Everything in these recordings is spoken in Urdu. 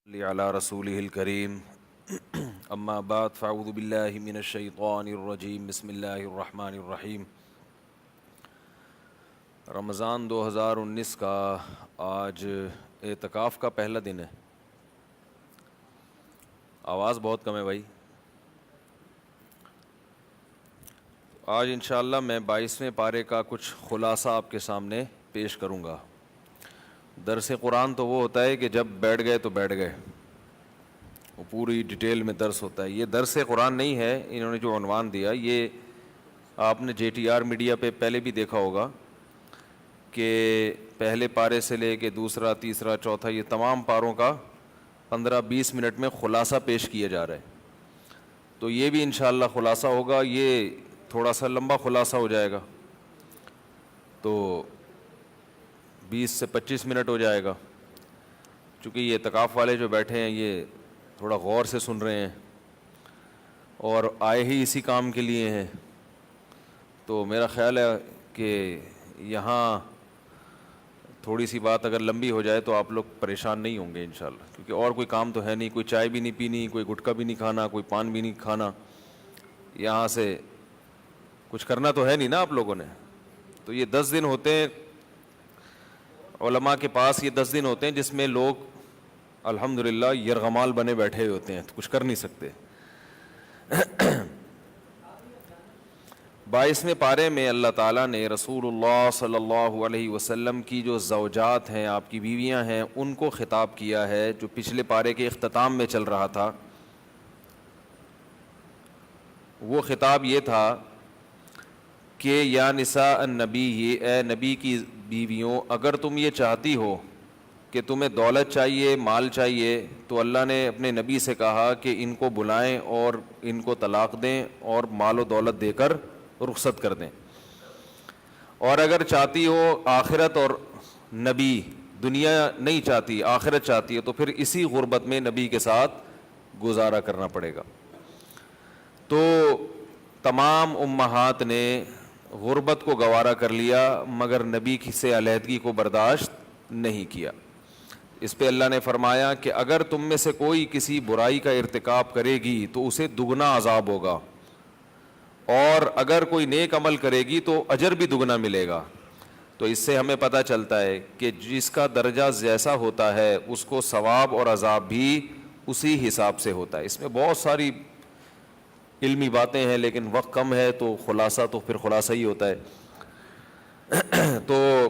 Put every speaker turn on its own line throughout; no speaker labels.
علی رسولہ الکریم اما بعد فاعوذ باللہ من الشیطان الرجیم بسم اللہ الرحمن الرحیم۔ رمضان 2019 کا آج اعتکاف کا پہلا دن ہے۔ آواز بہت کم ہے بھائی۔ آج انشاءاللہ میں 22ویں پارے کا کچھ خلاصہ آپ کے سامنے پیش کروں گا۔ درس قرآن تو وہ ہوتا ہے کہ جب بیٹھ گئے تو بیٹھ گئے، وہ پوری ڈیٹیل میں درس ہوتا ہے۔ یہ درس قرآن نہیں ہے۔ انہوں نے جو عنوان دیا، یہ آپ نے JTR میڈیا پہ پہلے بھی دیکھا ہوگا کہ پہلے پارے سے لے کے دوسرا، تیسرا، چوتھا، یہ تمام پاروں کا 15-20 منٹ میں خلاصہ پیش کیا جا رہا ہے۔ تو یہ بھی انشاءاللہ خلاصہ ہوگا، یہ تھوڑا سا لمبا خلاصہ ہو جائے گا، تو 20 سے 25 منٹ ہو جائے گا، چونکہ یہ اعتکاف والے جو بیٹھے ہیں یہ تھوڑا غور سے سن رہے ہیں اور آئے ہی اسی کام کے لیے ہیں۔ تو میرا خیال ہے کہ یہاں تھوڑی سی بات اگر لمبی ہو جائے تو آپ لوگ پریشان نہیں ہوں گے انشاءاللہ، کیونکہ اور کوئی کام تو ہے نہیں، کوئی چائے بھی نہیں پینی، کوئی گٹکا بھی نہیں کھانا، کوئی پان بھی نہیں کھانا، یہاں سے کچھ کرنا تو ہے نہیں نا آپ لوگوں نے۔ تو یہ 10 دن ہوتے ہیں علماء کے پاس، یہ 10 دن ہوتے ہیں جس میں لوگ الحمدللہ یرغمال بنے بیٹھے ہوتے ہیں، کچھ کر نہیں سکتے۔ 22ویں پارے میں اللہ تعالیٰ نے رسول اللہ صلی اللہ علیہ وسلم کی جو زوجات ہیں، آپ کی بیویاں ہیں، ان کو خطاب کیا ہے، جو پچھلے پارے کے اختتام میں چل رہا تھا۔ وہ خطاب یہ تھا کہ یا نساء النبی، اے نبی کی بیویوں، اگر تم یہ چاہتی ہو کہ تمہیں دولت چاہیے، مال چاہیے، تو اللہ نے اپنے نبی سے کہا کہ ان کو بلائیں اور ان کو طلاق دیں اور مال و دولت دے کر رخصت کر دیں۔ اور اگر چاہتی ہو آخرت اور نبی، دنیا نہیں چاہتی آخرت چاہتی ہے، تو پھر اسی غربت میں نبی کے ساتھ گزارا کرنا پڑے گا۔ تو تمام امہات نے غربت کو گوارا کر لیا، مگر نبی سے علیحدگی کو برداشت نہیں کیا۔ اس پہ اللہ نے فرمایا کہ اگر تم میں سے کوئی کسی برائی کا ارتکاب کرے گی تو اسے دگنا عذاب ہوگا، اور اگر کوئی نیک عمل کرے گی تو اجر بھی دگنا ملے گا۔ تو اس سے ہمیں پتہ چلتا ہے کہ جس کا درجہ جیسا ہوتا ہے اس کو ثواب اور عذاب بھی اسی حساب سے ہوتا ہے۔ اس میں بہت ساری علمی باتیں ہیں، لیکن وقت کم ہے تو خلاصہ تو پھر خلاصہ ہی ہوتا ہے۔ تو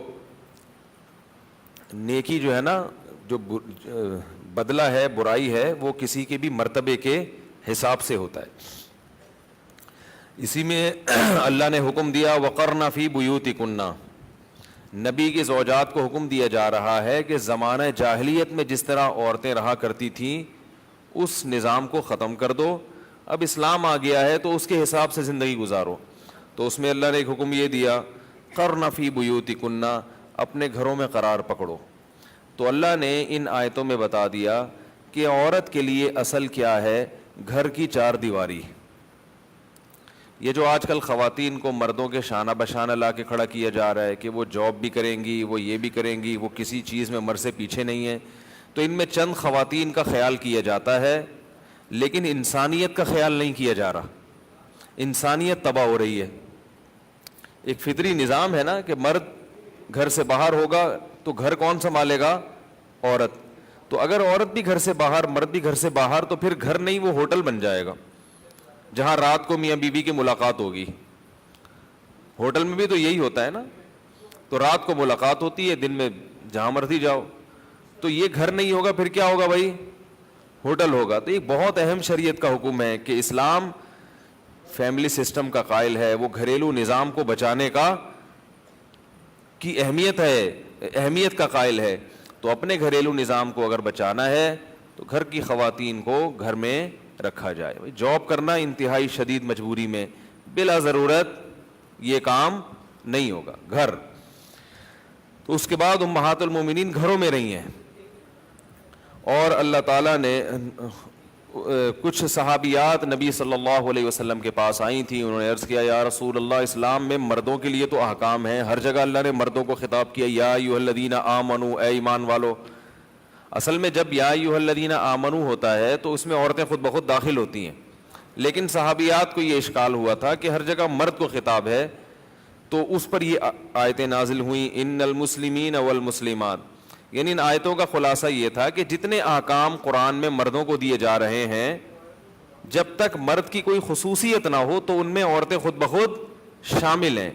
نیکی جو ہے نا، جو بدلہ ہے، برائی ہے، وہ کسی کے بھی مرتبے کے حساب سے ہوتا ہے۔ اسی میں اللہ نے حکم دیا وَقَرْنَ فِي بُيُوتِكُنَّ، نبی کی زوجات کو حکم دیا جا رہا ہے کہ زمانہ جاہلیت میں جس طرح عورتیں رہا کرتی تھیں اس نظام کو ختم کر دو، اب اسلام آ گیا ہے تو اس کے حساب سے زندگی گزارو۔ تو اس میں اللہ نے ایک حکم یہ دیا قَرْنَ فِي بُيُوتِكُنَّ، اپنے گھروں میں قرار پکڑو۔ تو اللہ نے ان آیتوں میں بتا دیا کہ عورت کے لیے اصل کیا ہے، گھر کی 4 دیواری۔ یہ جو آج کل خواتین کو مردوں کے شانہ بشانہ لا کے کھڑا کیا جا رہا ہے کہ وہ جاب بھی کریں گی، وہ یہ بھی کریں گی، وہ کسی چیز میں مرد سے پیچھے نہیں ہیں، تو ان میں چند خواتین کا خیال کیا جاتا ہے، لیکن انسانیت کا خیال نہیں کیا جا رہا۔ انسانیت تباہ ہو رہی ہے۔ ایک فطری نظام ہے نا کہ مرد گھر سے باہر ہوگا تو گھر کون سنبھالے گا؟ عورت۔ تو اگر عورت بھی گھر سے باہر، مرد بھی گھر سے باہر، تو پھر گھر نہیں، وہ ہوٹل بن جائے گا جہاں رات کو میاں بیوی کی ملاقات ہوگی۔ ہوٹل میں بھی تو یہی ہوتا ہے نا، تو رات کو ملاقات ہوتی ہے، دن میں جہاں مرضی جاؤ۔ تو یہ گھر نہیں ہوگا، پھر کیا ہوگا بھائی؟ ہوٹل ہوگا۔ تو یہ بہت اہم شریعت کا حکم ہے کہ اسلام فیملی سسٹم کا قائل ہے، وہ گھریلو نظام کو بچانے کی اہمیت کا قائل ہے۔ تو اپنے گھریلو نظام کو اگر بچانا ہے تو گھر کی خواتین کو گھر میں رکھا جائے۔ جاب کرنا انتہائی شدید مجبوری میں، بلا ضرورت یہ کام نہیں ہوگا۔ گھر تو اس کے بعد امہات المومنین گھروں میں رہی ہیں، اور اللہ تعالیٰ نے کچھ صحابیات نبی صلی اللہ علیہ وسلم کے پاس آئی تھیں، انہوں نے عرض کیا یا رسول اللہ، اسلام میں مردوں کے لیے تو احکام ہیں، ہر جگہ اللہ نے مردوں کو خطاب کیا یا ایھا الذین آمنوا، اے ایمان والو، اصل میں جب یا ایھا الذین آمنو ہوتا ہے تو اس میں عورتیں خود بخود داخل ہوتی ہیں، لیکن صحابیات کو یہ اشکال ہوا تھا کہ ہر جگہ مرد کو خطاب ہے، تو اس پر یہ آیتیں نازل ہوئیں ان المسلمین والمسلمات. یعنی ان آیتوں کا خلاصہ یہ تھا کہ جتنے احکام قرآن میں مردوں کو دیے جا رہے ہیں، جب تک مرد کی کوئی خصوصیت نہ ہو تو ان میں عورتیں خود بخود شامل ہیں.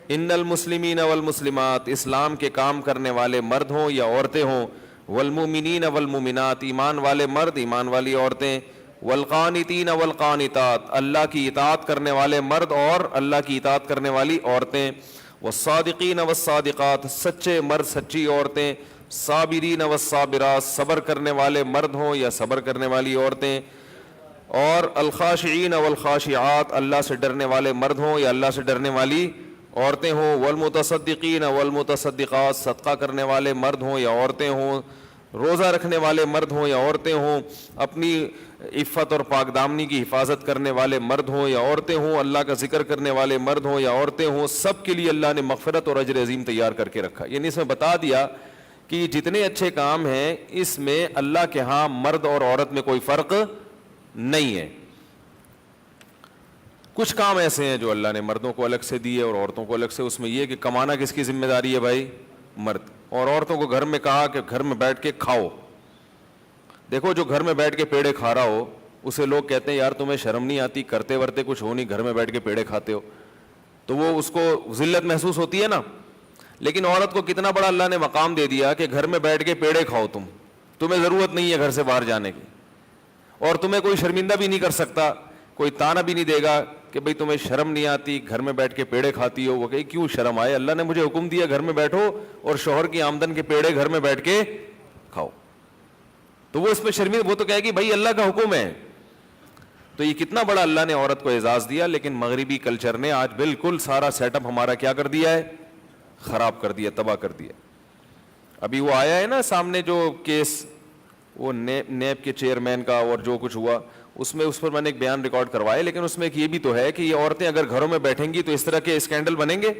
ان المسلمین والمسلمات، اسلام کے کام کرنے والے مرد ہوں یا عورتیں ہوں، والمؤمنین والمؤمنات، ایمان والے مرد ایمان والی عورتیں، والقانتین والقانتات، اللہ کی اطاعت کرنے والے مرد اور اللہ کی اطاعت کرنے والی عورتیں، والصادقین والصادقات، سچے مرد سچی عورتیں، صابرین والصابرات، صبر کرنے والے مرد ہوں یا صبر کرنے والی عورتیں، اور الخاشعین والخاشعات، اللہ سے ڈرنے والے مرد ہوں یا اللہ سے ڈرنے والی عورتیں ہوں، والمتصدقین والمتصدقات، صدقہ کرنے والے مرد ہوں یا عورتیں ہوں، روزہ رکھنے والے مرد ہوں یا عورتیں ہوں، اپنی عفت اور پاک دامنی کی حفاظت کرنے والے مرد ہوں یا عورتیں ہوں، اللہ کا ذکر کرنے والے مرد ہوں یا عورتیں ہوں، سب کے لیے اللہ نے مغفرت اور اجر عظیم تیار کر کے رکھا. یعنی اس میں بتا دیا کہ جتنے اچھے کام ہیں اس میں اللہ کے ہاں مرد اور عورت میں کوئی فرق نہیں ہے. کچھ کام ایسے ہیں جو اللہ نے مردوں کو الگ سے دیے اور عورتوں کو الگ سے، اس میں یہ کہ کمانا کس کی ذمہ داری ہے بھائی؟ مرد. اور عورتوں کو گھر میں کہا کہ گھر میں بیٹھ کے کھاؤ. دیکھو جو گھر میں بیٹھ کے پیڑے کھا رہا ہو اسے لوگ کہتے ہیں یار تمہیں شرم نہیں آتی، کرتے ورتے کچھ ہو نہیں، گھر میں بیٹھ کے پیڑے کھاتے ہو، تو وہ اس کو ذلت محسوس ہوتی ہے نا. لیکن عورت کو کتنا بڑا اللہ نے مقام دے دیا کہ گھر میں بیٹھ کے پیڑے کھاؤ، تمہیں ضرورت نہیں ہے گھر سے باہر جانے کی، اور تمہیں کوئی شرمندہ بھی نہیں کر سکتا، کوئی تانا بھی نہیں دے گا کہ بھئی تمہیں شرم نہیں آتی، گھر میں بیٹھ کے پیڑے کھاتی ہو. وہ کہے کیوں شرم آئے، اللہ نے مجھے حکم دیا گھر میں بیٹھو اور شوہر کی آمدن کے پیڑے گھر میں بیٹھ کے کھاؤ. تو وہ اس میں شرمندہ، وہ تو کہے گی بھائی اللہ کا حکم ہے. تو یہ کتنا بڑا اللہ نے عورت کو اعزاز دیا. لیکن مغربی کلچر نے آج بالکل سارا سیٹ اپ ہمارا کیا کر دیا ہے؟ خراب کر دیا، تباہ کر دیا. ابھی وہ آیا ہے نا سامنے جو کیس، وہ نیب کے چیئرمین کا اور جو کچھ ہوا اس پر میں نے ایک بیان ریکارڈ کروایا، لیکن اس میں ایک یہ بھی تو ہے کہ یہ عورتیں اگر گھروں میں بیٹھیں گی تو اس طرح کے اسکینڈل بنیں گے.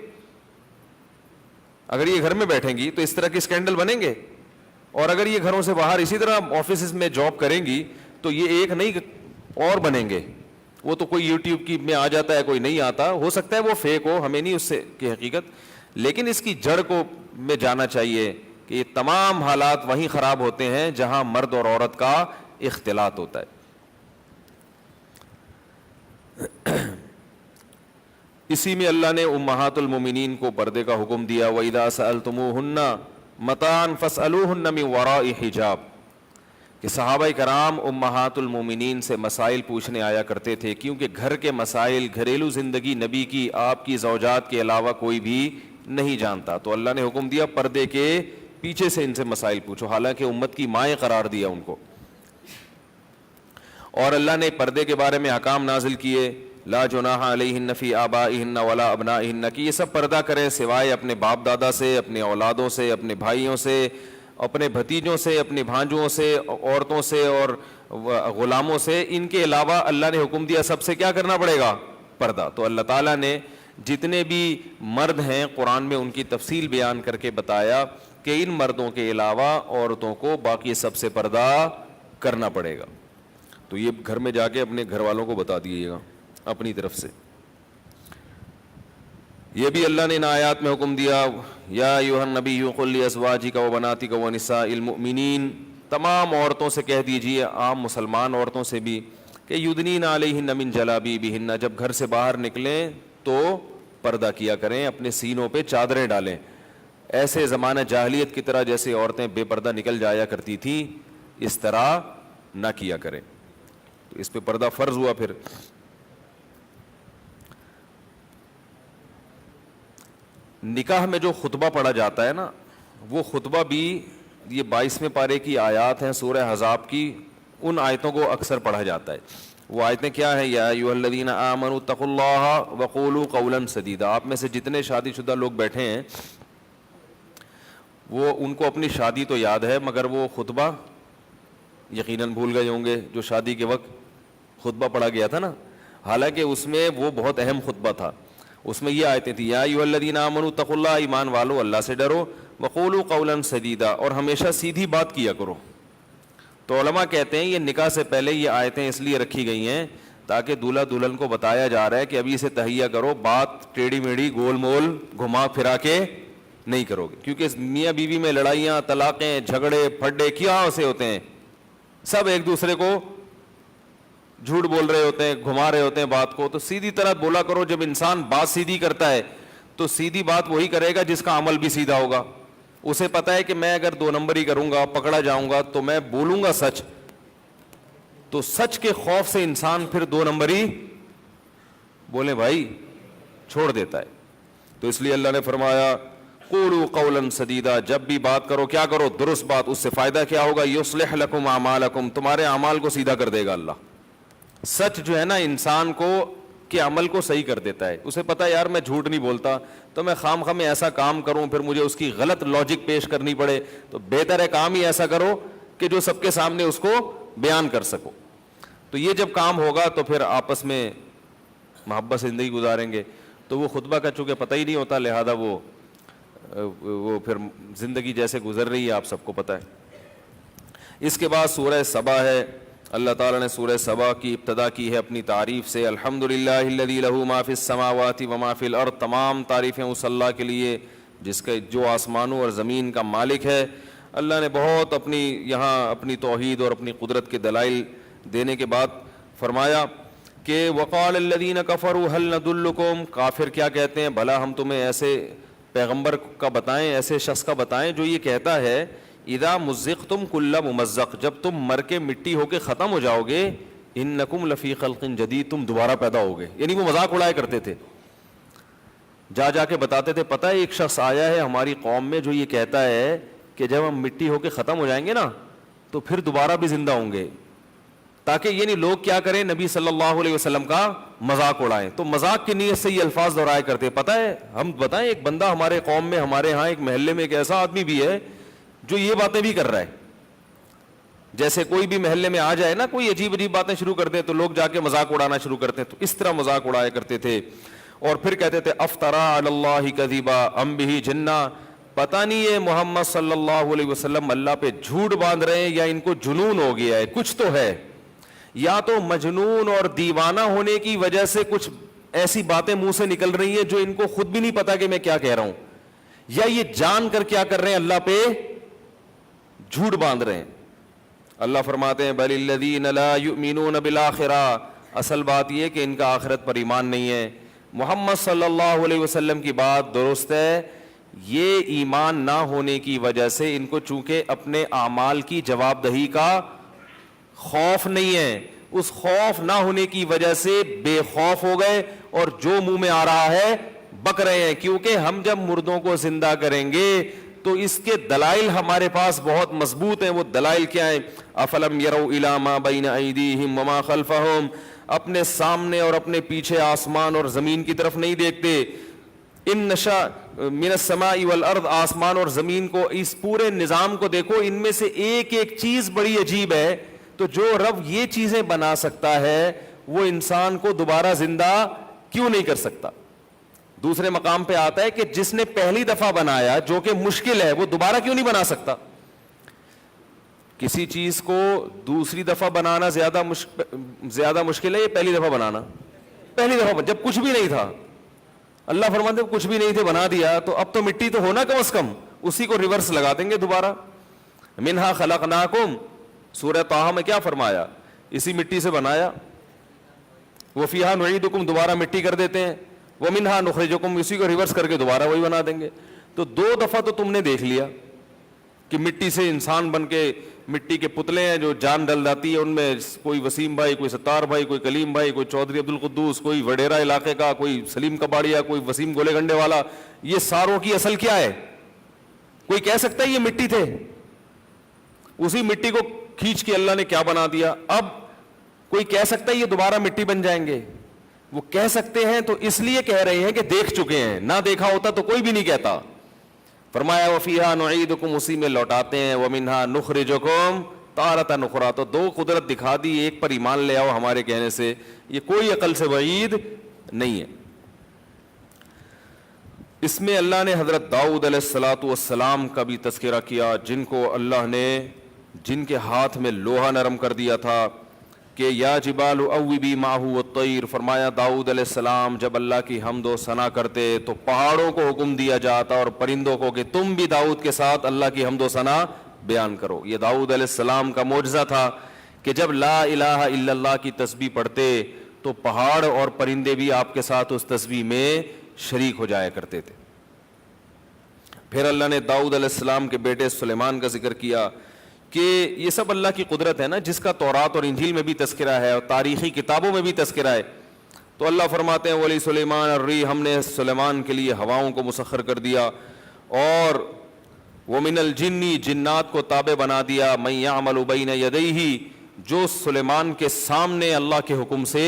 اگر یہ گھر میں بیٹھیں گی تو اس طرح کے اسکینڈل بنیں گے، اور اگر یہ گھروں سے باہر اسی طرح آفیسز میں جاب کریں گی تو یہ ایک نہیں اور بنیں گے. وہ تو کوئی یوٹیوب کی میں آ جاتا ہے، کوئی نہیں آتا، ہو سکتا ہے وہ فیک ہو، ہمیں نہیں اس سے کی حقیقت، لیکن اس کی جڑ کو میں جانا چاہیے کہ یہ تمام حالات وہیں خراب ہوتے ہیں جہاں مرد اور عورت کا اختلاط ہوتا ہے. اسی میں اللہ نے امہات المومنین کو پردے کا حکم دیا. وَإِذَا سَأَلْتُمُوهُنَّ مَتَاعًا فَاسْأَلُوهُنَّ مِنْ وَرَاءِ حِجَابٍ، کہ صحابہ کرام امہات المومنین سے مسائل پوچھنے آیا کرتے تھے، کیونکہ گھر کے مسائل، گھریلو زندگی نبی کی، آپ کی زوجات کے علاوہ کوئی بھی نہیں جانتا. تو اللہ نے حکم دیا پردے کے پیچھے سے ان سے مسائل پوچھو، حالانکہ امت کی مائیں قرار دیا ان کو. اور اللہ نے پردے کے بارے میں احکام نازل کیے، لا جناح علیہن فی آبائہن ولا ابنائہن، کہ یہ سب پردہ کریں سوائے اپنے باپ دادا سے، اپنے اولادوں سے، اپنے بھائیوں سے، اپنے بھتیجوں سے، اپنے بھانجوں سے، عورتوں سے اور غلاموں سے. ان کے علاوہ اللہ نے حکم دیا سب سے کیا کرنا پڑے گا؟ پردہ. تو اللہ تعالیٰ نے جتنے بھی مرد ہیں قرآن میں ان کی تفصیل بیان کر کے بتایا کہ ان مردوں کے علاوہ عورتوں کو باقی سب سے پردہ کرنا پڑے گا. تو یہ گھر میں جا کے اپنے گھر والوں کو بتا دیجیے گا اپنی طرف سے. یہ بھی اللہ نے ان آیات میں حکم دیا، یا ایھا النبی قل لازواجک وبناتک ونساء المؤمنین، تمام عورتوں سے کہہ دیجئے، عام مسلمان عورتوں سے بھی، کہ یدنین علیہن من جلابیبہن، جب گھر سے باہر نکلیں تو پردہ کیا کریں، اپنے سینوں پہ چادریں ڈالیں. ایسے زمانہ جاہلیت کی طرح جیسے عورتیں بے پردہ نکل جایا کرتی تھیں اس طرح نہ کیا کریں. تو اس پہ پردہ فرض ہوا. پھر نکاح میں جو خطبہ پڑھا جاتا ہے نا، وہ خطبہ بھی یہ 22ویں پارے کی آیات ہیں سورہ احزاب کی، ان آیتوں کو اکثر پڑھا جاتا ہے. وہ آیتیں کیا ہیں؟ یا ایھا الذین آمنوا اتقوا اللہ وقولوا قولا سدیدا. آپ میں سے جتنے شادی شدہ لوگ بیٹھے ہیں وہ ان کو اپنی شادی تو یاد ہے، مگر وہ خطبہ یقیناً بھول گئے ہوں گے جو شادی کے وقت خطبہ پڑھا گیا تھا نا. حالانکہ اس میں وہ بہت اہم خطبہ تھا. اس میں یہ آیتیں تھیں، یا ایھا الذین آمنوا اتقوا اللہ، ایمان والو اللہ سے ڈرو، وقولوا قولا سدیدا, اور ہمیشہ سیدھی بات کیا کرو. تو علماء کہتے ہیں یہ نکاح سے پہلے یہ آیتیں اس لیے رکھی گئی ہیں تاکہ دولہا دلہن کو بتایا جا رہا ہے کہ ابھی اسے تہیا کرو, بات ٹیڑھی میڑھی گول مول گھما پھرا کے نہیں کرو گے, کیونکہ میاں بیوی میں لڑائیاں, طلاقیں, جھگڑے پھڈے کیا سے ہوتے ہیں, سب ایک دوسرے کو جھوٹ بول رہے ہوتے ہیں, گھما رہے ہوتے ہیں بات کو. تو سیدھی طرح بولا کرو. جب انسان بات سیدھی کرتا ہے تو سیدھی بات وہی کرے گا جس کا عمل بھی سیدھا ہوگا. اسے پتا ہے کہ میں اگر 2 نمبر ہی کروں گا, پکڑا جاؤں گا, تو میں بولوں گا سچ, تو سچ کے خوف سے انسان پھر 2 نمبر ہی بولے بھائی چھوڑ دیتا ہے. تو اس لیے اللہ نے فرمایا قولوا قولا سدیدا, جب بھی بات کرو کیا کرو, درست بات. اس سے فائدہ کیا ہوگا, یصلح لکم اعمالکم, تمہارے اعمال کو سیدھا کر دے گا اللہ. سچ جو ہے نا انسان کو کے عمل کو صحیح کر دیتا ہے. اسے پتا ہے یار میں جھوٹ نہیں بولتا, تو میں خام خواہ میں ایسا کام کروں پھر مجھے اس کی غلط لاجک پیش کرنی پڑے, تو بہتر ہے کام ہی ایسا کرو کہ جو سب کے سامنے اس کو بیان کر سکو. تو یہ جب کام ہوگا تو پھر آپس میں محبت سے زندگی گزاریں گے. تو وہ خطبہ کا چونکہ پتہ ہی نہیں ہوتا, لہذا وہ پھر زندگی جیسے گزر رہی ہے آپ سب کو پتہ ہے. اس کے بعد سورہ سبا ہے. اللہ تعالیٰ نے سورہ سبا کی ابتدا کی ہے اپنی تعریف سے, الحمدللہ الذی لہ ما فی السماوات و ما فی الارض, تمام تعریفیں اس اللہ کے لیے جس کے جو آسمانوں اور زمین کا مالک ہے. اللہ نے بہت اپنی توحید اور اپنی قدرت کے دلائل دینے کے بعد فرمایا کہ وقال الذین کفروا هل ندلکم, کافر کیا کہتے ہیں, بھلا ہم تمہیں ایسے پیغمبر کا بتائیں, ایسے شخص کا بتائیں جو یہ کہتا ہے اذا مزقتم کل ممزق, جب تم مر کے مٹی ہو کے ختم ہو جاؤ گے, انکم لفی خلق جدید, تم دوبارہ پیدا ہوگے. یعنی وہ مذاق اڑایا کرتے تھے, جا کے بتاتے تھے پتہ ہے ایک شخص آیا ہے ہماری قوم میں جو یہ کہتا ہے کہ جب ہم مٹی ہو کے ختم ہو جائیں گے نا تو پھر دوبارہ بھی زندہ ہوں گے, تاکہ یعنی لوگ کیا کریں, نبی صلی اللہ علیہ وسلم کا مذاق اڑائیں. تو مذاق کی نیت سے یہ الفاظ دہرایا کرتے. پتہ ہے ہم بتائیں, ایک بندہ ہمارے قوم میں, ہمارے ہاں ایک محلے میں ایک ایسا آدمی بھی ہے جو یہ باتیں بھی کر رہا ہے. جیسے کوئی بھی محلے میں آ جائے نا, کوئی عجیب باتیں شروع کر دیں تو لوگ جا کے مذاق اڑانا شروع کرتے ہیں. تو اس طرح مذاق اڑایا کرتے تھے. اور پھر کہتے تھے افطرا علی اللہ کذبا ام بہ جنہ, پتہ نہیں ہے محمد صلی اللہ علیہ وسلم اللہ پہ جھوٹ باندھ رہے ہیں یا ان کو جنون ہو گیا ہے, کچھ تو ہے, یا تو مجنون اور دیوانہ ہونے کی وجہ سے کچھ ایسی باتیں منہ سے نکل رہی ہیں جو ان کو خود بھی نہیں پتا کہ میں کیا کہہ رہا ہوں, یا یہ جان کر کیا کر رہے ہیں اللہ پہ جھوٹ باندھ رہے ہیں. اللہ فرماتے ہیں بل الذین لا یؤمنون بالآخرہ, اصل بات یہ کہ ان کا آخرت پر ایمان نہیں ہے. محمد صلی اللہ علیہ وسلم کی بات درست ہے, یہ ایمان نہ ہونے کی وجہ سے ان کو چونکہ اپنے اعمال کی جواب دہی کا خوف نہیں ہے, اس خوف نہ ہونے کی وجہ سے بے خوف ہو گئے اور جو منہ میں آ رہا ہے بک رہے ہیں. کیونکہ ہم جب مردوں کو زندہ کریں گے تو اس کے دلائل ہمارے پاس بہت مضبوط ہیں. وہ دلائل کیا ہیں, افلم یروا الی ما بین ایدیہم وما خلفہم, اپنے سامنے اور اپنے پیچھے آسمان اور زمین کی طرف نہیں دیکھتے. ان نشا من السماء والارض, آسمان اور زمین کو, اس پورے نظام کو دیکھو, ان میں سے ایک ایک چیز بڑی عجیب ہے. تو جو رب یہ چیزیں بنا سکتا ہے وہ انسان کو دوبارہ زندہ کیوں نہیں کر سکتا. دوسرے مقام پہ آتا ہے کہ جس نے پہلی دفعہ بنایا جو کہ مشکل ہے وہ دوبارہ کیوں نہیں بنا سکتا. کسی چیز کو دوسری دفعہ بنانا زیادہ مشکل ہے یا پہلی دفعہ بنانا؟ پہلی دفعہ, جب کچھ بھی نہیں تھا. اللہ فرماتے ہیں کچھ بھی نہیں تھے بنا دیا, تو اب تو مٹی تو ہونا کم از کم, اسی کو ریورس لگا دیں گے دوبارہ. منہا خلقناکم, سورہ طٰہٰ میں کیا فرمایا, اسی مٹی سے بنایا. وفیہا نعیدکم, دوبارہ مٹی کر دیتے ہیں. ومنہا نخرجکم, اسی کو ریورس کر کے دوبارہ وہی بنا دیں گے. تو 2 دفعہ تو تم نے دیکھ لیا کہ مٹی سے انسان بن کے, مٹی کے پتلے ہیں جو جان ڈل جاتی ہے ان میں, کوئی وسیم بھائی, کوئی ستار بھائی, کوئی کلیم بھائی, کوئی چودھری عبد القدوس, کوئی وڈیرا علاقے کا, کوئی سلیم کباڑیا, کوئی وسیم گولے گنڈے والا. یہ ساروں کی اصل کیا ہے؟ کوئی کہہ سکتا ہے یہ مٹی تھے؟ اسی مٹی کو کھینچ کے اللہ نے کیا بنا دیا. اب کوئی کہہ سکتا ہے یہ دوبارہ مٹی بن جائیں گے؟ وہ کہہ سکتے ہیں تو اس لیے کہہ رہے ہیں کہ دیکھ چکے ہیں, نہ دیکھا ہوتا تو کوئی بھی نہیں کہتا. فرمایا وفیہا نعیدکم, اسی میں لوٹاتے ہیں. ومنہا نخرجکم تارۃ اخری, تو 2 قدرت دکھا دی, ایک پر ایمان لے آؤ ہمارے کہنے سے. یہ کوئی عقل سے بعید نہیں ہے. اس میں اللہ نے حضرت داؤد علیہ الصلاۃ والسلام کا بھی تذکرہ کیا، جن کو اللہ نے جن کے ہاتھ میں لوہا نرم کر دیا تھا کہ یا جبال اوبی معہ والطیر، فرمایا داؤد علیہ السلام جب اللہ کی حمد و ثنا کرتے تو پہاڑوں کو حکم دیا جاتا اور پرندوں کو کہ تم بھی داؤد کے ساتھ اللہ کی حمد و ثنا بیان کرو۔ یہ داؤد علیہ السلام کا معجزہ تھا کہ جب لا الہ الا اللہ کی تسبیح پڑھتے تو پہاڑ اور پرندے بھی آپ کے ساتھ اس تسبیح میں شریک ہو جایا کرتے تھے۔ پھر اللہ نے داؤد علیہ السلام کے بیٹے سلیمان کا ذکر کیا کہ یہ سب اللہ کی قدرت ہے نا، جس کا تورات اور انجیل میں بھی تذکرہ ہے اور تاریخی کتابوں میں بھی تذکرہ ہے۔ تو اللہ فرماتے ہیں ولی سلیمان الریح، ہم نے سلیمان کے لیے ہواؤں کو مسخر کر دیا، اور ومن الجن، جنات کو تابع بنا دیا، من یعمل بین یدیہ، جو سلیمان کے سامنے اللہ کے حکم سے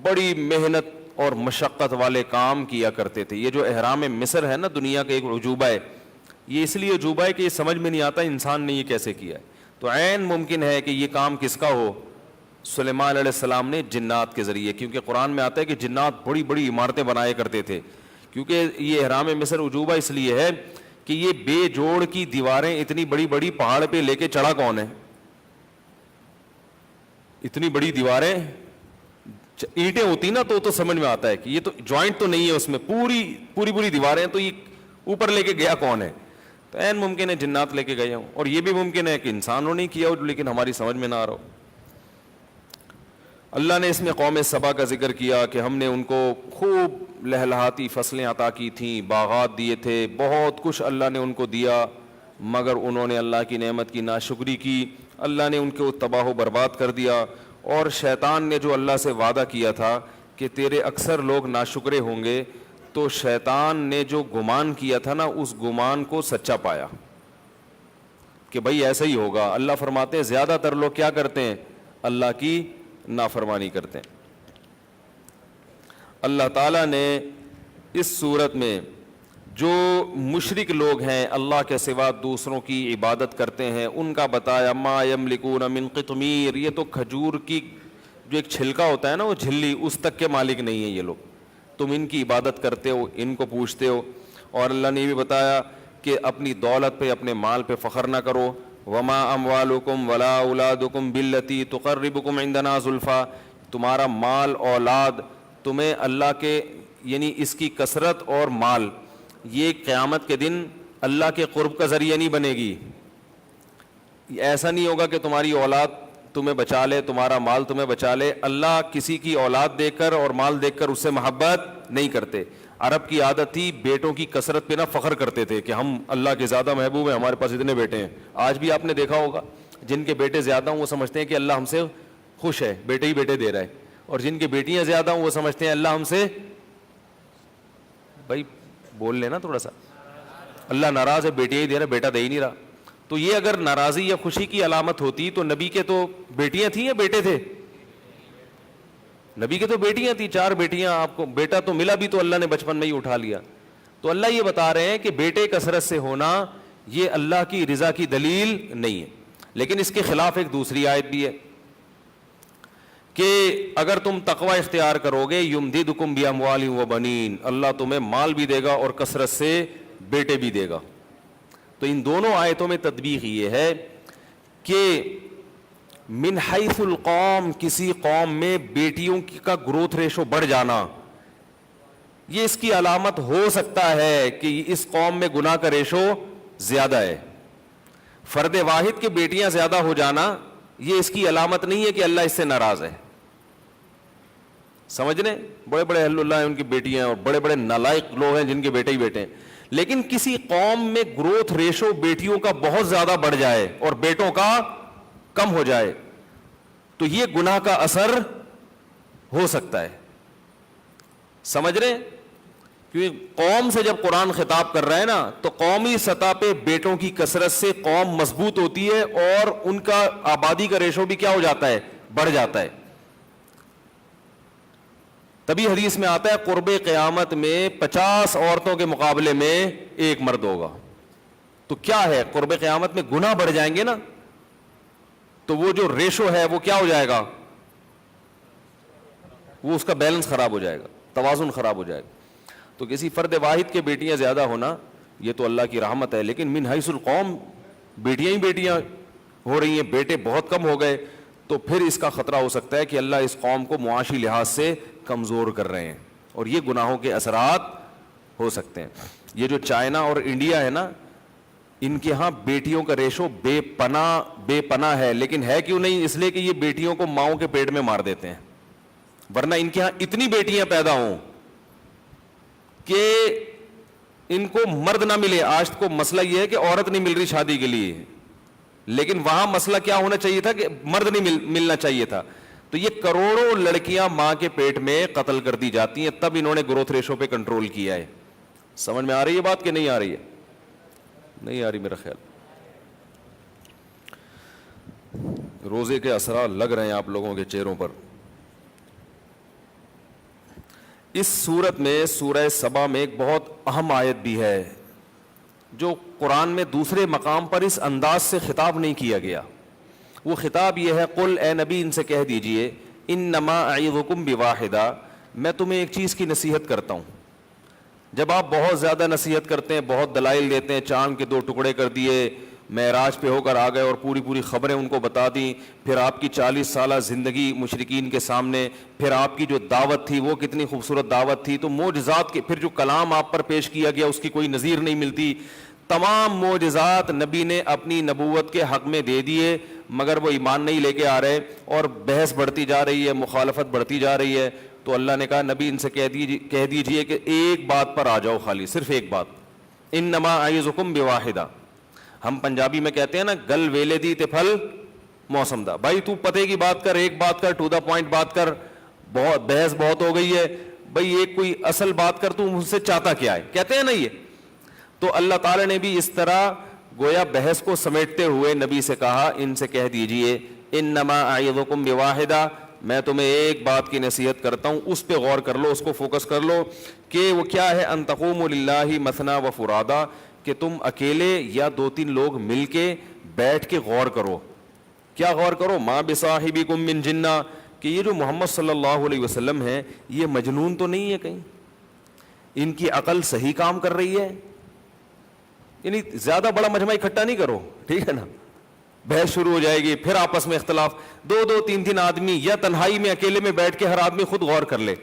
بڑی محنت اور مشقت والے کام کیا کرتے تھے۔ یہ جو احرام مصر ہے نا، دنیا کا ایک عجوبہ ہے، یہ اس لیے عجوبہ ہے کہ یہ سمجھ میں نہیں آتا انسان نے یہ کیسے کیا ہے۔ تو عین ممکن ہے کہ یہ کام کس کا ہو؟ سلیمان علیہ السلام نے جنات کے ذریعے، کیونکہ قرآن میں آتا ہے کہ جنات بڑی بڑی عمارتیں بنایا کرتے تھے۔ کیونکہ یہ احرام مصر عجوبہ اس لیے ہے کہ یہ بے جوڑ کی دیواریں اتنی بڑی بڑی پہاڑ پہ لے کے چڑھا کون ہے؟ اتنی بڑی دیواریں، اینٹیں ہوتی نا تو سمجھ میں آتا ہے کہ یہ تو جوائنٹ تو نہیں ہے اس میں، پوری دیواریں، تو یہ اوپر لے کے گیا کون ہے؟ تو عین ممکن ہے جنات لے کے گئے ہوں، اور یہ بھی ممکن ہے کہ انسانوں نے کیا ہو لیکن ہماری سمجھ میں نہ آ رہا ہو۔ اللہ نے اس میں قوم سبا کا ذکر کیا کہ ہم نے ان کو خوب لہلہاتی فصلیں عطا کی تھیں، باغات دیے تھے، بہت کچھ اللہ نے ان کو دیا، مگر انہوں نے اللہ کی نعمت کی ناشکری کی، اللہ نے ان کو تباہ و برباد کر دیا۔ اور شیطان نے جو اللہ سے وعدہ کیا تھا کہ تیرے اکثر لوگ ناشکرے ہوں گے، تو شیطان نے جو گمان کیا تھا نا، اس گمان کو سچا پایا کہ بھائی ایسا ہی ہوگا۔ اللہ فرماتے ہیں زیادہ تر لوگ کیا کرتے ہیں؟ اللہ کی نافرمانی کرتے ہیں۔ اللہ تعالیٰ نے اس صورت میں جو مشرک لوگ ہیں اللہ کے سوا دوسروں کی عبادت کرتے ہیں ان کا بتایا، ما یملکون من قطمیر، یہ تو کھجور کی جو ایک چھلکا ہوتا ہے نا، وہ جھلی، اس تک کے مالک نہیں ہیں یہ لوگ، تم ان کی عبادت کرتے ہو، ان کو پوچھتے ہو۔ اور اللہ نے یہ بھی بتایا کہ اپنی دولت پہ، اپنے مال پہ فخر نہ کرو، وما اموالکم ولا اولادکم باللتی تقربکم عندنا زلفیٰ، تمہارا مال اولاد تمہیں اللہ کے، یعنی اس کی کثرت اور مال، یہ قیامت کے دن اللہ کے قرب کا ذریعہ نہیں بنے گی۔ ایسا نہیں ہوگا کہ تمہاری اولاد تمہیں بچا لے، تمہارا مال تمہیں بچا لے۔ اللہ کسی کی اولاد دیکھ کر اور مال دیکھ کر اس سے محبت نہیں کرتے۔ عرب کی عادت تھی بیٹوں کی کثرت پہ نہ فخر کرتے تھے کہ ہم اللہ کے زیادہ محبوب ہیں، ہمارے پاس اتنے بیٹے ہیں۔ آج بھی آپ نے دیکھا ہوگا جن کے بیٹے زیادہ ہوں وہ سمجھتے ہیں کہ اللہ ہم سے خوش ہے، بیٹے ہی بیٹے دے رہا ہے، اور جن کی بیٹیاں زیادہ ہوں وہ سمجھتے ہیں اللہ ہم سے، بھائی بول لینا تھوڑا سا، اللہ ناراض ہے، بیٹیاں ہی دے رہا، بیٹا دے ہی نہیں رہا۔ تو یہ اگر ناراضی یا خوشی کی علامت ہوتی تو نبی کے تو بیٹیاں تھیں یا بیٹے تھے؟ نبی کے تو بیٹیاں تھیں، 4 بیٹیاں، آپ کو بیٹا تو ملا بھی تو اللہ نے بچپن میں ہی اٹھا لیا۔ تو اللہ یہ بتا رہے ہیں کہ بیٹے کثرت سے ہونا یہ اللہ کی رضا کی دلیل نہیں ہے۔ لیکن اس کے خلاف ایک دوسری آیت بھی ہے کہ اگر تم تقوی اختیار کرو گے، یمددکم باموال وبنین، اللہ تمہیں مال بھی دے گا اور کثرت سے بیٹے بھی دے گا۔ تو ان دونوں آیتوں میں تطبیق یہ ہے کہ من حیث القوم، کسی قوم میں بیٹیوں کا گروتھ ریشو بڑھ جانا، یہ اس کی علامت ہو سکتا ہے کہ اس قوم میں گناہ کا ریشو زیادہ ہے۔ فرد واحد کے بیٹیاں زیادہ ہو جانا یہ اس کی علامت نہیں ہے کہ اللہ اس سے ناراض ہے۔ سمجھ رہے ہیں؟ بڑے بڑے اہل اللہ ہیں ان کی بیٹیاں، اور بڑے بڑے نالائق لوگ ہیں جن کے بیٹے ہی بیٹے ہیں، لیکن کسی قوم میں گروتھ ریشو بیٹیوں کا بہت زیادہ بڑھ جائے اور بیٹوں کا کم ہو جائے تو یہ گناہ کا اثر ہو سکتا ہے۔ سمجھ رہے ہیں؟ کیونکہ قوم سے جب قرآن خطاب کر رہا ہے نا تو قومی سطح پہ بیٹوں کی کثرت سے قوم مضبوط ہوتی ہے اور ان کا آبادی کا ریشو بھی کیا ہو جاتا ہے؟ بڑھ جاتا ہے۔ تبھی حدیث میں آتا ہے قرب قیامت میں 50 عورتوں کے مقابلے میں 1 مرد ہوگا۔ تو کیا ہے؟ قرب قیامت میں گناہ بڑھ جائیں گے نا تو وہ جو ریشو ہے وہ کیا ہو جائے گا؟ وہ اس کا بیلنس خراب ہو جائے گا، توازن خراب ہو جائے گا۔ تو کسی فرد واحد کے بیٹیاں زیادہ ہونا یہ تو اللہ کی رحمت ہے، لیکن من حیث القوم بیٹیاں ہی بیٹیاں ہو رہی ہیں، بیٹے بہت کم ہو گئے، تو پھر اس کا خطرہ ہو سکتا ہے کہ اللہ اس قوم کو معاشی لحاظ سے کمزور کر رہے ہیں، اور یہ گناہوں کے اثرات ہو سکتے ہیں۔ یہ جو چائنا اور انڈیا ہے نا، ان کے ہاں بیٹیوں کا ریشو بے پناہ ہے، لیکن ہے کیوں نہیں؟ اس لیے کہ یہ بیٹیوں کو ماؤں کے پیٹ میں مار دیتے ہیں، ورنہ ان کے ہاں اتنی بیٹیاں پیدا ہوں کہ ان کو مرد نہ ملے۔ آج کو مسئلہ یہ ہے کہ عورت نہیں مل رہی شادی کے لیے، لیکن وہاں مسئلہ کیا ہونا چاہیے تھا کہ مرد نہیں ملنا چاہیے تھا۔ تو یہ کروڑوں لڑکیاں ماں کے پیٹ میں قتل کر دی جاتی ہیں، تب انہوں نے گروتھ ریشو پہ کنٹرول کیا ہے۔ سمجھ میں آ رہی ہے بات کہ نہیں آ رہی ہے؟ نہیں آ رہی میرا خیال۔ روزے کے اثرات لگ رہے ہیں آپ لوگوں کے چہروں پر۔ اس سورت میں سورہ سبا میں ایک بہت اہم آیت بھی ہے جو قرآن میں دوسرے مقام پر اس انداز سے خطاب نہیں کیا گیا۔ وہ خطاب یہ ہے، قل اے نبی ان سے کہہ دیجئے، انما اعظکم بواحدہ، میں تمہیں ایک چیز کی نصیحت کرتا ہوں۔ جب آپ بہت زیادہ نصیحت کرتے ہیں، بہت دلائل دیتے ہیں، چاند کے 2 ٹکڑے کر دیے، معراج پہ ہو کر آ گئے اور پوری خبریں ان کو بتا دیں، پھر آپ کی 40 سالہ زندگی مشرکین کے سامنے، پھر آپ کی جو دعوت تھی وہ کتنی خوبصورت دعوت تھی، تو معجزات کے پھر جو کلام آپ پر پیش کیا گیا اس کی کوئی نظیر نہیں ملتی۔ تمام معجزات نبی نے اپنی نبوت کے حق میں دے دیے، مگر وہ ایمان نہیں لے کے آ رہے اور بحث بڑھتی جا رہی ہے، مخالفت بڑھتی جا رہی ہے۔ تو اللہ نے کہا نبی ان سے کہہ دیجئے کہ ایک بات پر آ جاؤ، خالی صرف ایک بات، انما اعظکم بواحدہ۔ ہم پنجابی میں کہتے ہیں نا، گل ویلے دی تے پھل موسم دا۔ بھائی تو پتے کی بات کر، ایک بات کر، ٹو دا پوائنٹ بات کر، بہت بحث بہت ہو گئی ہے بھائی، ایک کوئی اصل بات کر، تو مجھ سے چاہتا کیا ہے، کہتے ہیں نا یہ۔ تو اللہ تعالی نے بھی اس طرح گویا بحث کو سمیٹتے ہوئے نبی سے کہا، ان سے کہہ دیجئے انما اعظکم بواحدہ، میں تمہیں ایک بات کی نصیحت کرتا ہوں، اس پہ غور کر لو، اس کو فوکس کر لو کہ وہ کیا ہے، ان تقوموا للہ مثنی و فرادا، کہ تم اکیلے یا 2-3 لوگ مل کے بیٹھ کے غور کرو۔ کیا غور کرو؟ ما بصاحبکم من جنہ، کہ یہ جو محمد صلی اللہ علیہ وسلم ہے یہ مجنون تو نہیں ہے کہیں، ان کی عقل صحیح کام کر رہی ہے۔ یعنی زیادہ بڑا مجمع اکٹھا نہیں کرو، ٹھیک ہے نا، بحث شروع ہو جائے گی، پھر آپس میں اختلاف۔ 2-3 آدمی یا تنہائی میں اکیلے میں بیٹھ کے ہر آدمی خود غور کر لے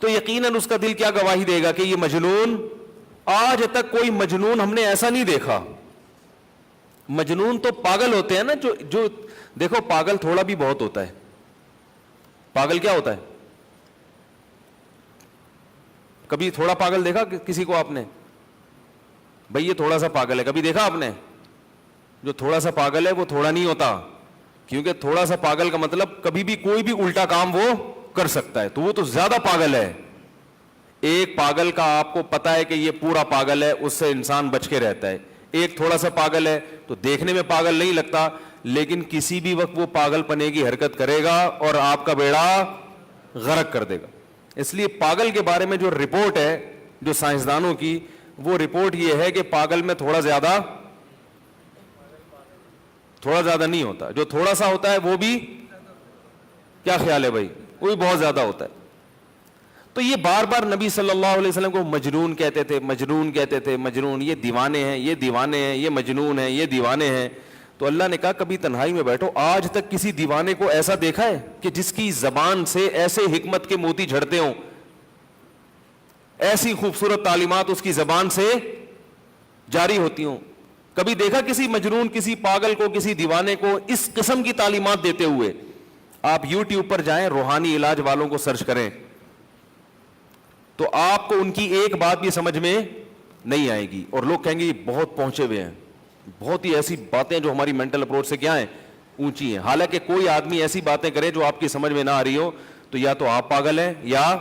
تو یقیناً اس کا دل کیا گواہی دے گا کہ یہ مجنون، آج تک کوئی مجنون ہم نے ایسا نہیں دیکھا۔ مجنون تو پاگل ہوتے ہیں نا، جو دیکھو پاگل تھوڑا بھی بہت ہوتا ہے۔ پاگل کیا ہوتا ہے؟ کبھی تھوڑا پاگل دیکھا کسی کو آپ نے؟ بھئی یہ تھوڑا سا پاگل ہے، کبھی دیکھا آپ نے؟ جو تھوڑا سا پاگل ہے وہ تھوڑا نہیں ہوتا، کیونکہ تھوڑا سا پاگل کا مطلب کبھی بھی کوئی بھی الٹا کام وہ کر سکتا ہے، تو وہ تو زیادہ پاگل ہے۔ ایک پاگل کا آپ کو پتا ہے کہ یہ پورا پاگل ہے، اس سے انسان بچ کے رہتا ہے۔ ایک تھوڑا سا پاگل ہے تو دیکھنے میں پاگل نہیں لگتا، لیکن کسی بھی وقت وہ پاگل پنے کی حرکت کرے گا اور آپ کا بیڑا غرق کر دے گا۔ اس لیے پاگل کے بارے میں جو رپورٹ ہے جو سائنسدانوں کی، وہ رپورٹ یہ ہے کہ پاگل میں تھوڑا زیادہ نہیں ہوتا، جو تھوڑا سا ہوتا ہے وہ بھی، کیا خیال ہے بھائی، وہ بھی بہت زیادہ ہوتا ہے۔ تو یہ بار بار نبی صلی اللہ علیہ وسلم کو مجنون کہتے تھے، مجنون کہتے تھے، مجنون، یہ دیوانے ہیں، یہ دیوانے ہیں، یہ مجنون ہیں، یہ دیوانے ہیں۔ تو اللہ نے کہا کبھی تنہائی میں بیٹھو، آج تک کسی دیوانے کو ایسا دیکھا ہے کہ جس کی زبان سے ایسے حکمت کے موتی جھڑتے ہوں، ایسی خوبصورت تعلیمات اس کی زبان سے جاری ہوتی ہوں؟ کبھی دیکھا کسی مجنون، کسی پاگل کو، کسی دیوانے کو اس قسم کی تعلیمات دیتے ہوئے؟ آپ یوٹیوب پر جائیں، روحانی علاج والوں کو سرچ کریں تو آپ کو ان کی ایک بات بھی سمجھ میں نہیں آئے گی، اور لوگ کہیں گے یہ بہت پہنچے ہوئے ہیں، بہت ہی ایسی باتیں جو ہماری مینٹل اپروچ سے کیا ہیں، اونچی ہیں۔ حالانکہ کوئی آدمی ایسی باتیں کرے جو آپ کی سمجھ میں نہ آ رہی ہو تو یا تو آپ پاگل ہیں یا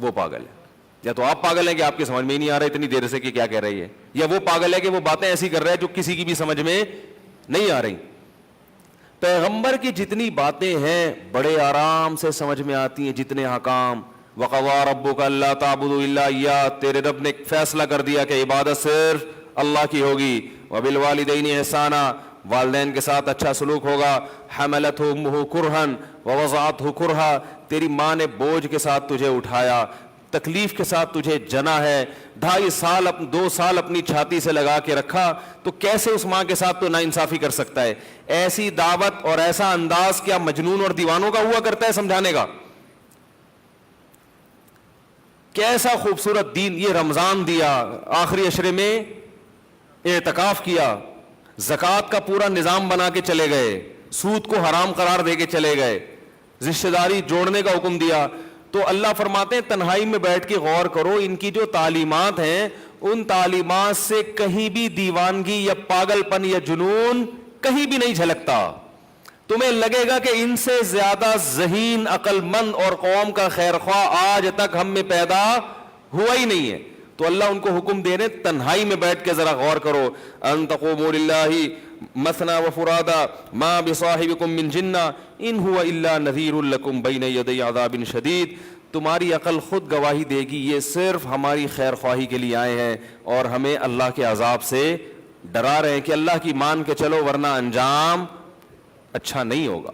وہ پاگل ہے، یا تو آپ پاگل ہیں کہ آپ کی سمجھ میں ہی نہیں آ رہا اتنی دیر سے کہ کیا کہہ رہی ہے، یا وہ پاگل ہے کہ وہ باتیں ایسی کر رہا ہے جو کسی کی بھی سمجھ میں نہیں آ رہی۔ پیغمبر کی جتنی باتیں ہیں بڑے آرام سے سمجھ میں آتی ہیں، جتنے احکام، وَقَضَىٰ رَبُّكَ أَلَّا تَعْبُدُوا إِلَّا إِيَّاهُ، تیرے رب نے فیصلہ کر دیا کہ عبادت صرف اللہ کی ہوگی، وَبِالْوَالِدَيْنِ إِحْسَانًا، والدین کے ساتھ اچھا سلوک ہوگا، حَمَلَتْهُ أُمُّهُ كُرْهًا وَوَضَعَتْهُ كُرْهًا، تیری ماں نے بوجھ کے ساتھ تجھے اٹھایا، تکلیف کے ساتھ تجھے جنا ہے, 2.5 سال 2 سال اپنی چھاتی سے لگا کے رکھا, تو کیسے اس ماں کے ساتھ تو ناانصافی کر سکتا ہے؟ ایسی دعوت اور ایسا انداز کیا مجنون اور دیوانوں کا ہوا کرتا ہے سمجھانے کا؟ کیسا خوبصورت دین, یہ رمضان دیا, آخری عشرے میں اعتکاف کیا, زکوٰۃ کا پورا نظام بنا کے چلے گئے, سود کو حرام قرار دے کے چلے گئے, رشتہ داری جوڑنے کا حکم دیا. تو اللہ فرماتے ہیں تنہائی میں بیٹھ کے غور کرو, ان کی جو تعلیمات ہیں ان تعلیمات سے کہیں بھی دیوانگی یا پاگل پن یا جنون کہیں بھی نہیں جھلکتا. تمہیں لگے گا کہ ان سے زیادہ ذہین, عقل مند اور قوم کا خیر خواہ آج تک ہم میں پیدا ہوا ہی نہیں ہے. تو اللہ ان کو حکم دے رہے تنہائی میں بیٹھ کے ذرا غور کرو. ان تقوموا للہ مثنا وفرادا ما بصاحبکم من جنہ ان هو الا نذیر لکم بین یدی عذاب شدید. تمہاری عقل خود گواہی دے گی یہ صرف ہماری خیر خواہی کے لیے آئے ہیں اور ہمیں اللہ کے عذاب سے ڈرا رہے ہیں کہ اللہ کی مان کے چلو ورنہ انجام اچھا نہیں ہوگا.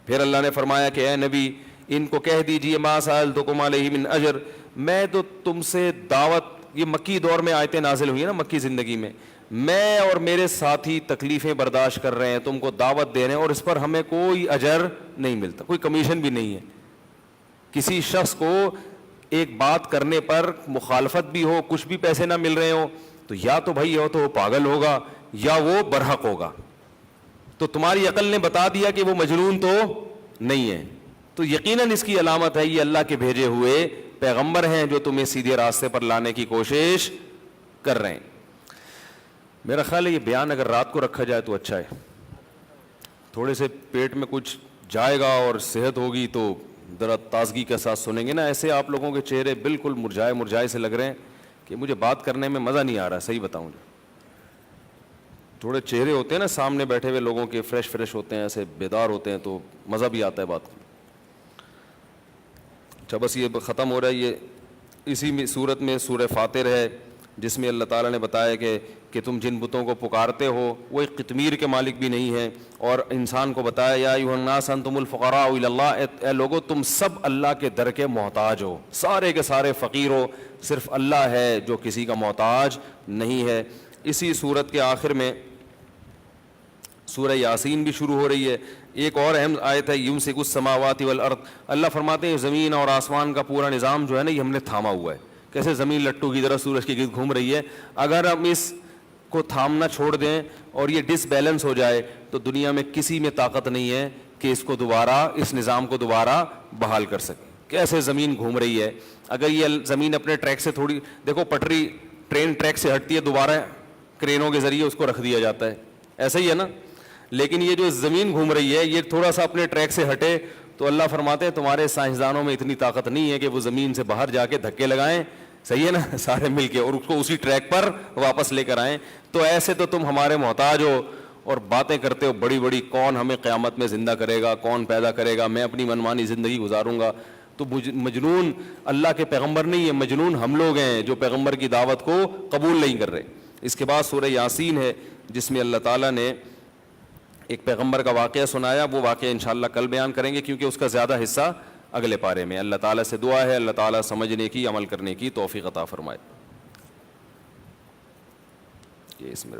پھر اللہ نے فرمایا کہ اے نبی ان کو کہہ دیجئے ما سألتکم علیہ من اجر, میں تو تم سے دعوت, یہ مکی دور میں آیتیں نازل ہوئی ہیں نا مکی زندگی میں, میں اور میرے ساتھی تکلیفیں برداشت کر رہے ہیں, تم کو دعوت دے رہے ہیں اور اس پر ہمیں کوئی اجر نہیں ملتا, کوئی کمیشن بھی نہیں ہے. کسی شخص کو ایک بات کرنے پر مخالفت بھی ہو, کچھ بھی پیسے نہ مل رہے ہوں, تو یا تو بھائی یا تو وہ پاگل ہوگا یا وہ برحق ہوگا. تو تمہاری عقل نے بتا دیا کہ وہ مجنون تو نہیں ہے, تو یقیناً اس کی علامت ہے یہ اللہ کے بھیجے ہوئے پیغمبر ہیں جو تمہیں سیدھے راستے پر لانے کی کوشش کر رہے ہیں. میرا خیال ہے یہ بیان اگر رات کو رکھا جائے تو اچھا ہے, تھوڑے سے پیٹ میں کچھ جائے گا اور صحت ہوگی تو ذرا تازگی کے ساتھ سنیں گے نا. ایسے آپ لوگوں کے چہرے بالکل مرجھائے سے لگ رہے ہیں کہ مجھے بات کرنے میں مزہ نہیں آ رہا. صحیح بتاؤں جو تھوڑے چہرے ہوتے ہیں نا سامنے بیٹھے ہوئے لوگوں کے, فریش ہوتے ہیں, ایسے بیدار ہوتے ہیں, تو مزہ بھی آتا ہے بات کرنے. اچھا بس یہ ختم ہو رہا ہے. یہ اسی صورت میں سورہ فاطر ہے جس میں اللہ تعالیٰ نے بتایا کہ تم جن بتوں کو پکارتے ہو وہ ایک قطمیر کے مالک بھی نہیں ہیں, اور انسان کو بتایا یا ایھا الناس انتم الفقراء الی اللہ, اے لوگو تم سب اللہ کے در کے محتاج ہو, سارے کے سارے فقیر ہو, صرف اللہ ہے جو کسی کا محتاج نہیں ہے. اسی صورت کے آخر میں سورہ یاسین بھی شروع ہو رہی ہے. ایک اور اہم آیت ہے یمسک السماوات والارض, اللہ فرماتے ہیں زمین اور آسمان کا پورا نظام جو ہے نا یہ ہم نے تھاما ہوا ہے. کیسے زمین لٹو کی طرح سورج کے گرد گھوم رہی ہے, اگر ہم اس کو تھامنا چھوڑ دیں اور یہ ڈس بیلنس ہو جائے تو دنیا میں کسی میں طاقت نہیں ہے کہ اس کو دوبارہ, اس نظام کو دوبارہ بحال کر سکے. کیسے زمین گھوم رہی ہے, اگر یہ زمین اپنے ٹریک سے تھوڑی, دیکھو پٹری ٹرین ٹریک سے ہٹتی ہے دوبارہ کرینوں کے ذریعے اس کو رکھ دیا جاتا ہے, ایسا ہی ہے نا. لیکن یہ جو زمین گھوم رہی ہے یہ تھوڑا سا اپنے ٹریک سے ہٹے تو اللہ فرماتے ہیں تمہارے سائنسدانوں میں اتنی طاقت نہیں ہے کہ وہ زمین سے باہر جا کے دھکے لگائیں, صحیح ہے نا, سارے مل کے, اور اس کو اسی ٹریک پر واپس لے کر آئیں. تو ایسے تو تم ہمارے محتاج ہو اور باتیں کرتے ہو بڑی بڑی, کون ہمیں قیامت میں زندہ کرے گا, کون پیدا کرے گا, میں اپنی منمانی زندگی گزاروں گا. تو مجنون اللہ کے پیغمبر نہیں ہے, مجنون ہم لوگ ہیں جو پیغمبر کی دعوت کو قبول نہیں کر رہے. اس کے بعد سورہ یاسین ہے جس میں اللہ تعالیٰ نے ایک پیغمبر کا واقعہ سنایا. وہ واقعہ انشاءاللہ کل بیان کریں گے کیونکہ اس کا زیادہ حصہ اگلے پارے میں. اللہ تعالیٰ سے دعا ہے اللہ تعالیٰ سمجھنے کی, عمل کرنے کی توفیق عطا فرمائے. یہ اس میں